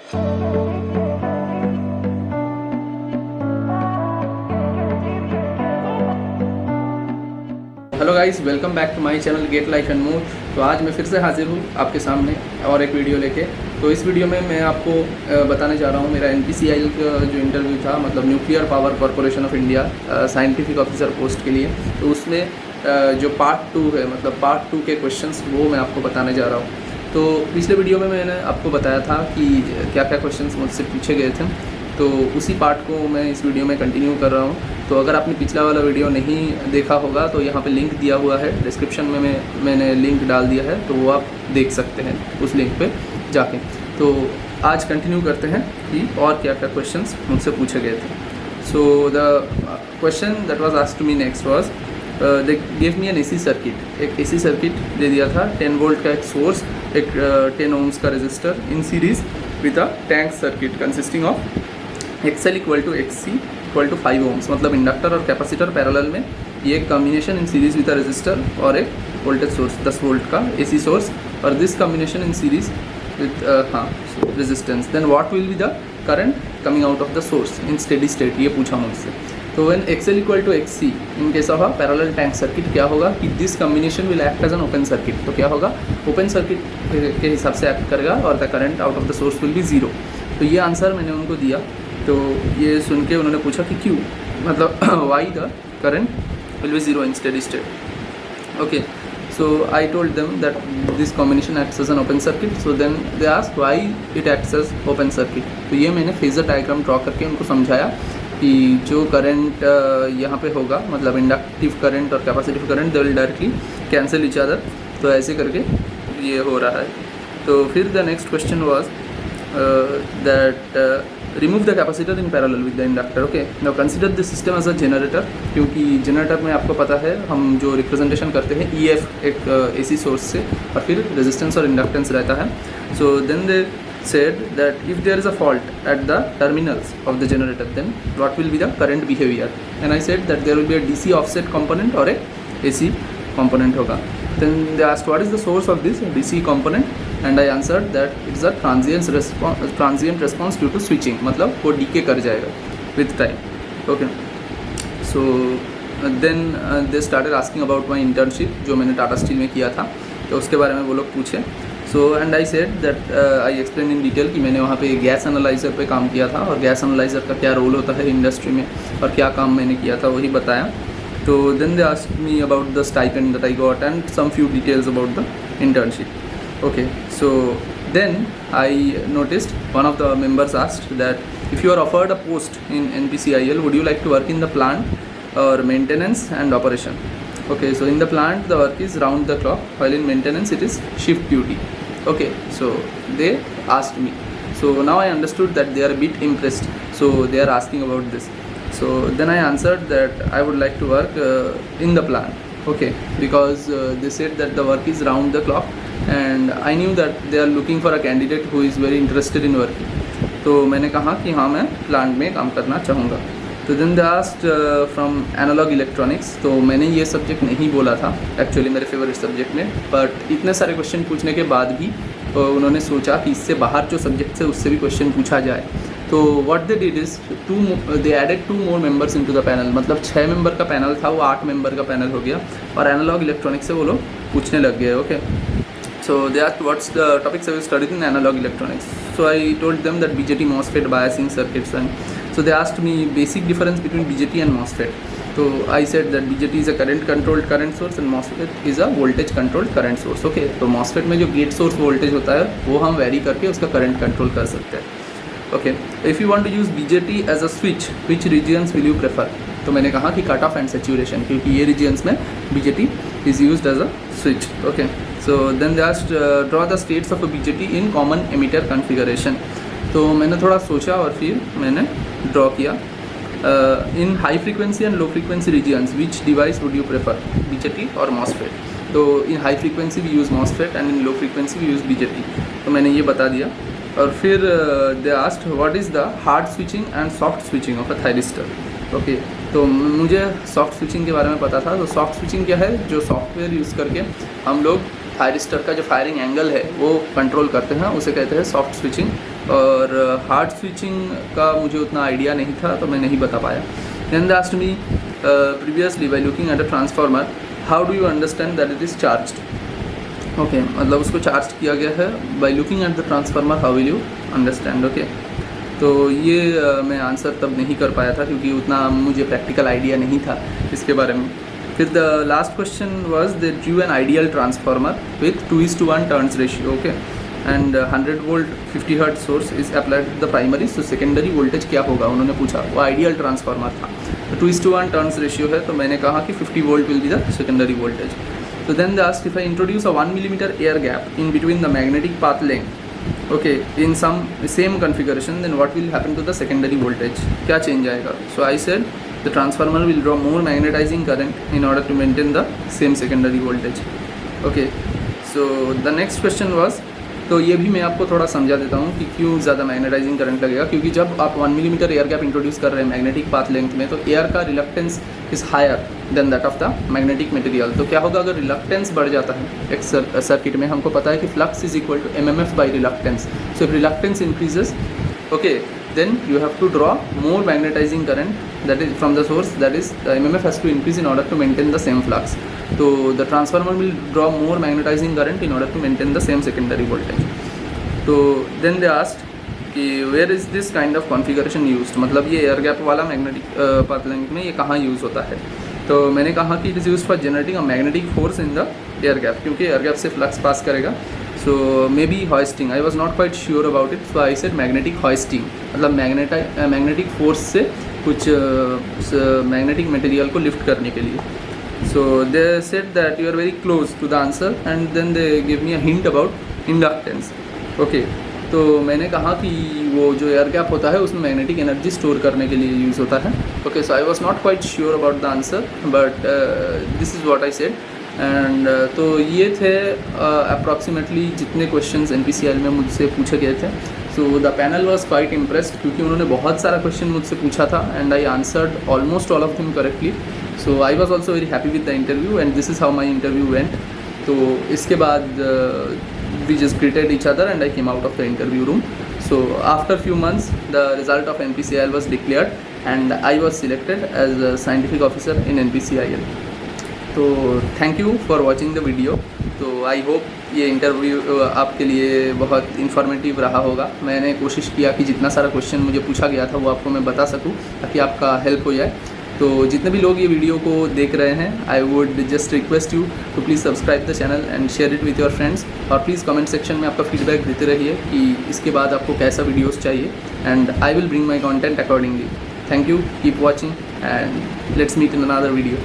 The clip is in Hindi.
Hello guys, welcome back to my channel get life and more. तो आज मैं फिर से हाजिर हूँ आपके सामने और एक वीडियो लेके। तो इस वीडियो में मैं आपको बताने जा रहा हूँ मेरा NPCIL का जो इंटरव्यू था, मतलब nuclear power corporation of India scientific officer post के लिए। तो उसमें जो पार्ट 2 है, मतलब पार्ट 2 के क्वेश्चंस वो मैं आपको बताने जा रहा हूँ। तो पिछले वीडियो में मैंने आपको बताया था कि क्या क्या क्वेश्चंस मुझसे पूछे गए थे, तो उसी पार्ट को मैं इस वीडियो में कंटिन्यू कर रहा हूँ। तो अगर आपने पिछला वाला वीडियो नहीं देखा होगा तो यहाँ पे लिंक दिया हुआ है डिस्क्रिप्शन में, मैंने लिंक डाल दिया है, तो वो आप देख सकते हैं उस लिंक पे जाके। तो आज कंटिन्यू करते हैं कि और क्या क्या क्वेश्चंस मुझसे पूछे गए थे। So the question that was asked to me next was they give me an AC circuit. एक AC सर्किट दे दिया था, 10 वोल्ट का एक सोर्स, एक 10 ओम्स का resistor in series with a tank circuit consisting of XL equal to XC equal to 5 ohms. मतलब इंडक्टर और कैपेसिटर पैरेलल में ये एक combination in series with a resistor और एक वोल्टेज सोर्स 10 वोल्ट का AC सोर्स, और this combination in series with resistance. Then what will be the current coming out of the source in steady state, ये पूछा मुझसे। तो when XL equal to XC in case of a parallel tank circuit क्या होगा कि this combination will act as an open circuit. तो क्या होगा, ओपन सर्किट के हिसाब से एक्ट करेगा और the current out of the source will be 0। तो ये आंसर मैंने उनको दिया। तो ये सुन के उन्होंने पूछा कि क्यों, मतलब why the current will be 0 in steady state. Okay, so I told them that this combination acts as an open circuit. So then they asked why it acts as open circuit. तो ये मैंने फेजर डायग्राम ड्रॉ करके उनको समझाया कि जो करंट यहाँ पे होगा, मतलब इंडक्टिव करंट और capacitive current they will directly cancel each other. तो ऐसे करके ये हो रहा है। तो फिर the next question was that remove the capacitor in parallel with the inductor. Okay, now consider this system as a generator, क्योंकि जनरेटर में आपको पता है हम जो रिप्रेजेंटेशन करते हैं EF एक AC सोर्स से, और फिर रेजिस्टेंस और इंडक्टेंस रहता है। So then they said that if there is a fault at the terminals of the generator, then what will be the current behavior? And I said that there will be a DC offset component or a AC component होगा। Then they asked what is the source of this DC component, and I answered that it's a transient response due to switching, मतलब वो decay कर जाएगा with time. Okay, so then they started asking about my internship जो मैंने टाटा स्टील में किया था, तो उसके बारे में वो लोग पूछे। So and I said that I explain in detail कि मैंने वहाँ पे गैस एनालाइज़र पे काम किया था, और गैस एनालाइज़र का क्या रोल होता है इंडस्ट्री में और क्या काम मैंने किया था वही बताया। तो then they asked me about the stipend that I got and some few details about the internship. Okay, so then I noticed one of the members asked that if you are offered a post in NPCIL, would you like to work in the plant और maintenance and operation? Okay, so in the plant the work is round the clock, while in maintenance it is shift duty. Okay, so they asked me. So now I understood that they are a bit impressed. So they are asking about this. So then I answered that I would like to work in the plant. Okay, because they said that the work is round the clock, and I knew that they are looking for a candidate who is very interested in working. तो मैंने कहा कि हाँ, मैं प्लांट में काम करना चाहूँगा। तो then they asked from analog electronics. तो मैंने ये सब्जेक्ट नहीं बोला था एक्चुअली मेरे फेवरेट सब्जेक्ट में, बट इतने सारे क्वेश्चन पूछने के बाद भी उन्होंने सोचा कि इससे बाहर जो सब्जेक्ट है उससे भी क्वेश्चन पूछा जाए। तो what they did is they added 2 more members into the panel. मतलब 6 मेंबर का पैनल था, वो 8 मेंबर का पैनल हो गया, और एनालॉग इलेक्ट्रॉनिक्स से वो लोग पूछने लग गए। Okay, so they asked what's the topics have you studied in analog electronics. So I told them that BJT, MOSFET, biasing circuits, and so they asked me basic difference between BJT and MOSFET. So I said that BJT is a current controlled current source and MOSFET is a voltage controlled current source. Okay, तो MOSFET में जो गेट सोर्स वोल्टेज होता है वो हम वेरी करके उसका करंट कंट्रोल कर सकते हैं। Okay, if you want to use BJT as a switch, which regions will you prefer? तो मैंने कहा कि कट ऑफ एंड सेचुरेशन, क्योंकि ये रीजन्स में BJT is used as a switch. Okay, so then they asked draw the states of a BJT in common emitter configuration. तो मैंने थोड़ा सोचा और फिर मैंने ड्रॉ किया। In high frequency and low frequency regions which device would you prefer, BJT और MOSFET? तो in high frequency we use MOSFET and in low frequency we use BJT। तो मैंने ये बता दिया। और फिर they asked what is the hard switching and soft switching of a thyristor. Okay, तो मुझे सॉफ्ट स्विचिंग के बारे में पता था। तो सॉफ्ट स्विचिंग क्या है, जो सॉफ्टवेयर यूज़ करके हम लोग थायरिस्टर का जो फायरिंग एंगल है वो कंट्रोल करते हैं, उसे कहते हैं सॉफ्ट स्विचिंग। और हार्ड स्विचिंग का मुझे उतना आइडिया नहीं था तो मैं नहीं बता पाया। Then they asked me previously by looking at a transformer how do you understand that it is charged. Okay, मतलब उसको चार्ज किया गया है। By looking at the transformer how will you understand. Okay, तो ये मैं आंसर तब नहीं कर पाया था क्योंकि उतना मुझे प्रैक्टिकल आइडिया नहीं था इसके बारे में। फिर the last question was they drew an ideal transformer with 2:1 turns ratio. Okay, and 100 volt 50 hertz source is applied to the primary, so secondary voltage क्या होगा उन्होंने पूछा। वो आइडियल ट्रांसफार्मर था, तो 2:1 टर्न्स रेशियो है, तो मैंने कहा कि 50 volt will be the secondary voltage. So then they asked if I introduce a 1 millimeter air gap in between the magnetic path length, okay, in some same configuration, then what will happen to the secondary voltage? क्या change आएगा? So I said the transformer will draw more magnetizing current in order to maintain the same secondary voltage. Okay, so the next question was, तो ये भी मैं आपको थोड़ा समझा देता हूँ कि क्यों ज़्यादा मैग्नेटाइजिंग करंट लगेगा। क्योंकि जब आप 1 मिलीमीटर एयर गैप इंट्रोड्यूस कर रहे हैं मैग्नेटिक पाथ लेंथ में, तो एयर का reluctance is higher than that of the magnetic material. तो क्या होगा अगर रिलक्टेंस बढ़ जाता है एक सर्किट में, हमको पता है कि flux is equal to MMF by reluctance. So if reluctance increases, okay, then you have to draw more magnetizing current that is from the source, that is the MMF has to increase in order to maintain the same flux. So the transformer will draw more magnetizing current in order to maintain the same secondary voltage. So then they asked कि where is this kind of configuration used, मतलब ये एयर गैप वाला मैग्नेटिक पाथ लेंथ में ये कहाँ यूज़ होता है। तो मैंने कहा कि it is used for generating a magnetic force in the air gap, क्योंकि एयर गैप से फ्लक्स पास करेगा। So maybe hoisting, I was not quite sure about it, so I said magnetic hoisting, मतलब मैग्नेटिक फोर्स से कुछ मैग्नेटिक मटेरियल को लिफ्ट करने के लिए। So they said that you are very close to the answer and then they give me a hint about inductance. Okay, तो मैंने कहा कि वो जो एयर गैप होता है उसमें मैग्नेटिक एनर्जी स्टोर करने के लिए यूज़ होता है। Okay, so I was not quite sure about the answer but this is what I said. And तो ये थे अप्रॉक्सीमेटली जितने क्वेश्चंस NPCIL में मुझसे पूछे गए थे। So the panel was quite impressed क्योंकि उन्होंने बहुत सारा क्वेश्चन मुझसे पूछा था and I answered almost all of them correctly. So I was also very happy with the interview and this is how my interview went. तो इसके बाद we just greeted each other and I came out of the interview room. So after few months the result of NPCIL was declared and I was selected as a scientific officer in NPCIL। तो thank you for watching the video. तो आई होप ये इंटरव्यू आपके लिए बहुत इन्फॉर्मेटिव रहा होगा। मैंने कोशिश किया कि जितना सारा क्वेश्चन मुझे पूछा गया था वो आपको मैं बता सकूं ताकि आपका हेल्प हो जाए। तो जितने भी लोग ये वीडियो को देख रहे हैं, I would just request you to please subscribe the channel and share it with your friends. और प्लीज़ कमेंट सेक्शन में आपका फीडबैक देते रहिए कि इसके बाद आपको कैसा वीडियोज़ चाहिए and I will bring my content accordingly. Thank you, keep watching and let's meet in another video.